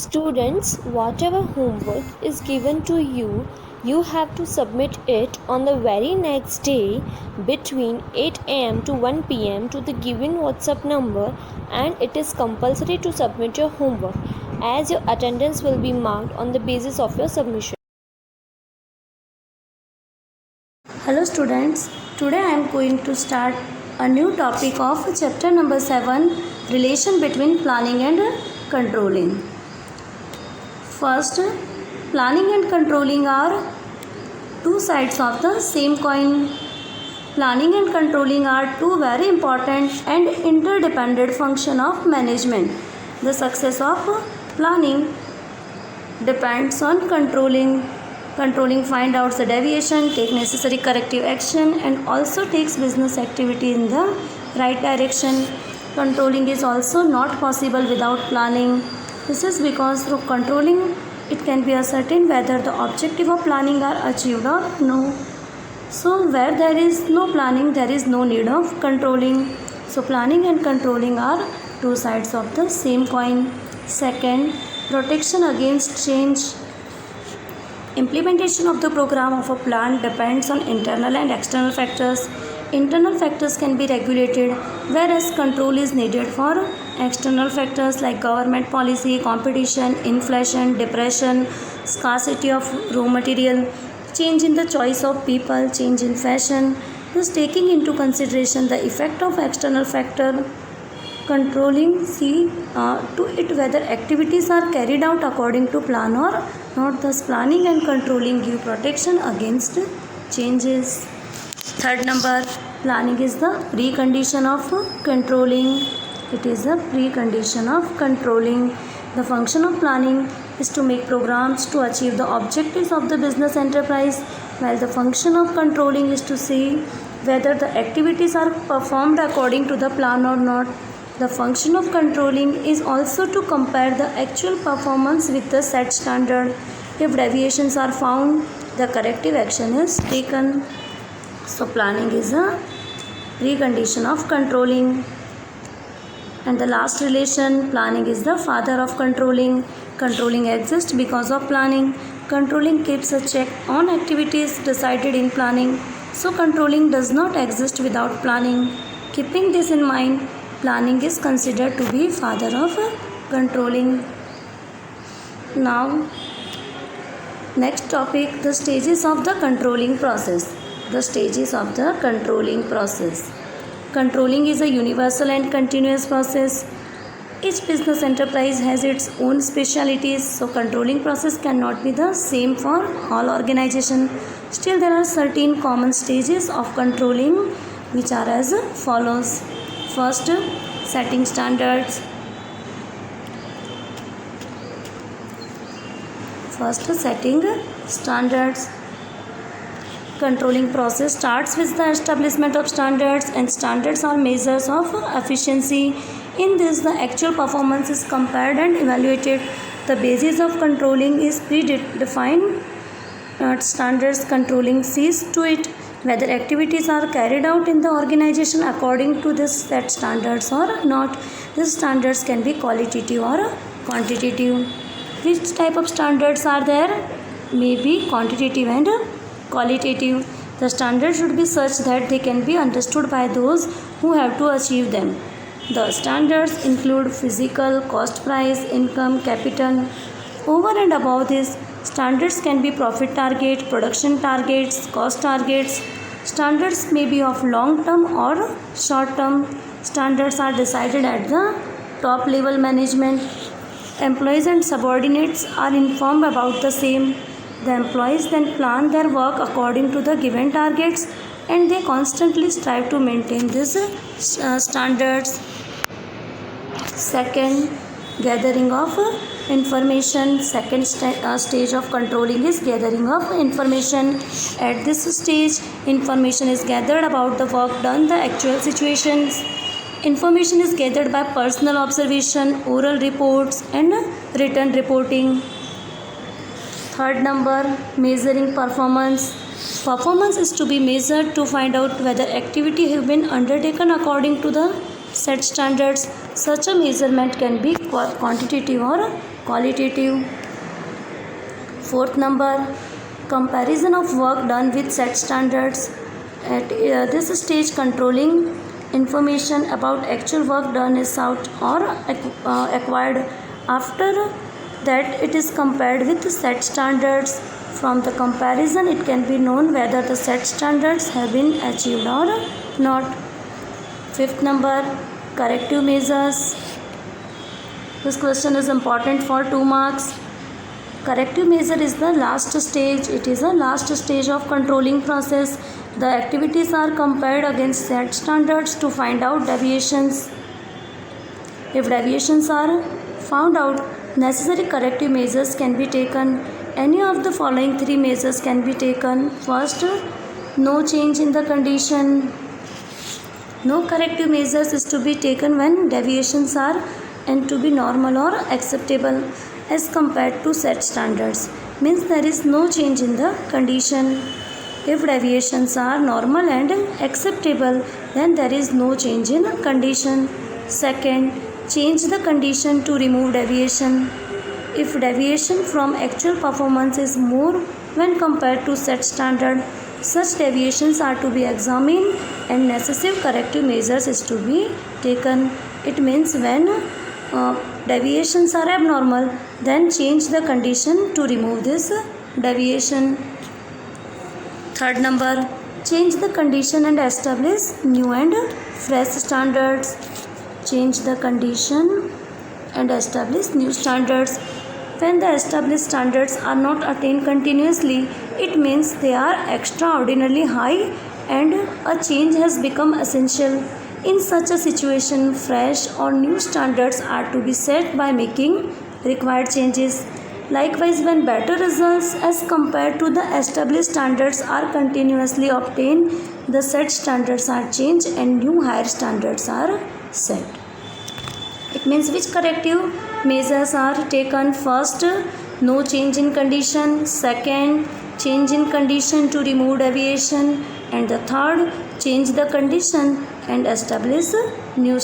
Students, whatever homework is given to you, you have to submit it on the very next day between 8 am to 1 pm to the given WhatsApp number, and it is compulsory to submit your homework as your attendance will be marked on the basis of your submission. Hello students, today I am going to start a new topic of chapter number 7, relation between planning and controlling. First, planning and controlling are two sides of the same coin. Planning and controlling are two very important and interdependent functions of management. The success of planning depends on controlling. Controlling finds out the deviation, take necessary corrective action, and also takes business activity in the right direction. Controlling is also not possible without planning. This is because through controlling it can be ascertained whether the objective of planning are achieved or no. So where there is no planning, there is no need of controlling. So planning and controlling are two sides of the same coin. Second, protection against change. Implementation of the program of a plan depends on internal and external factors. Internal factors can be regulated, whereas control is needed for external factors like government policy, competition, inflation, depression, scarcity of raw material, change in the choice of people, change in fashion. Thus, taking into consideration the effect of external factor, controlling see to it whether activities are carried out according to plan or not. Thus, planning and controlling give protection against changes. Third number, planning is the precondition of controlling. It is a precondition of controlling. The function of planning is to make programs to achieve the objectives of the business enterprise, while the function of controlling is to see whether the activities are performed according to the plan or not. The function of controlling is also to compare the actual performance with the set standard. If deviations are found, the corrective action is taken. So planning is a precondition of controlling. And the last relation, planning is the father of controlling. Controlling exists because of planning. Controlling keeps a check on activities decided in planning. So controlling does not exist without planning. Keeping this in mind, planning is considered to be father of controlling. Now, next topic, the stages of the controlling process. The stages of the controlling process. Controlling is a universal and continuous process. Each business enterprise has its own specialities, so controlling process cannot be the same for all organizations. Still, there are certain common stages of controlling which are as follows. First, setting standards. Controlling process starts with the establishment of standards, and standards are measures of efficiency. In this, the actual performance is compared and evaluated. The basis of controlling is predefined standards. Controlling sees to it whether activities are carried out in the organization according to this set standards or not. These standards can be qualitative or quantitative. Which type of standards are there? Maybe quantitative and qualitative. The standards should be such that they can be understood by those who have to achieve them. The standards include physical, cost price, income, capital. Over and above this, standards can be profit target, production targets, cost targets. Standards may be of long term or short term. Standards are decided at the top level management. Employees and subordinates are informed about the same. The employees then plan their work according to the given targets, and they constantly strive to maintain these standards. Second, gathering of information. Second stage of controlling is gathering of information. At this stage, information is gathered about the work done, the actual situations. Information is gathered by personal observation, oral reports, and written reporting. Third number, measuring performance. Performance is to be measured to find out whether activity have been undertaken according to the set standards. Such a measurement can be quantitative or qualitative. Fourth number, comparison of work done with set standards. At this stage, controlling information about actual work done is sought or acquired. After that, it is compared with the set standards. From the comparison, it can be known whether the set standards have been achieved or not. Fifth number, corrective measures. This question is important for 2 marks. Corrective measure is the last stage. It is a last stage of controlling process. The activities are compared against set standards to find out deviations. If deviations are found out, necessary corrective measures can be taken. Any of the following 3 measures can be taken. First, no change in the condition. No corrective measures is to be taken when deviations are and to be normal or acceptable as compared to set standards. Means there is no change in the condition. If deviations are normal and acceptable, then there is no change in condition. Second, change the condition to remove deviation. If deviation from actual performance is more when compared to set standard, such deviations are to be examined and necessary corrective measures is to be taken. It means when deviations are abnormal, then change the condition to remove this deviation. Third number, change the condition and establish new and fresh standards. Change the condition and establish new standards. When the established standards are not attained continuously, it means they are extraordinarily high and a change has become essential. In such a situation, fresh or new standards are to be set by making required changes. Likewise, when better results as compared to the established standards are continuously obtained, the set standards are changed and new higher standards are set. It means which corrective measures are taken. First, no change in condition. Second, change in condition to remove deviation. And the third, change the condition and establish new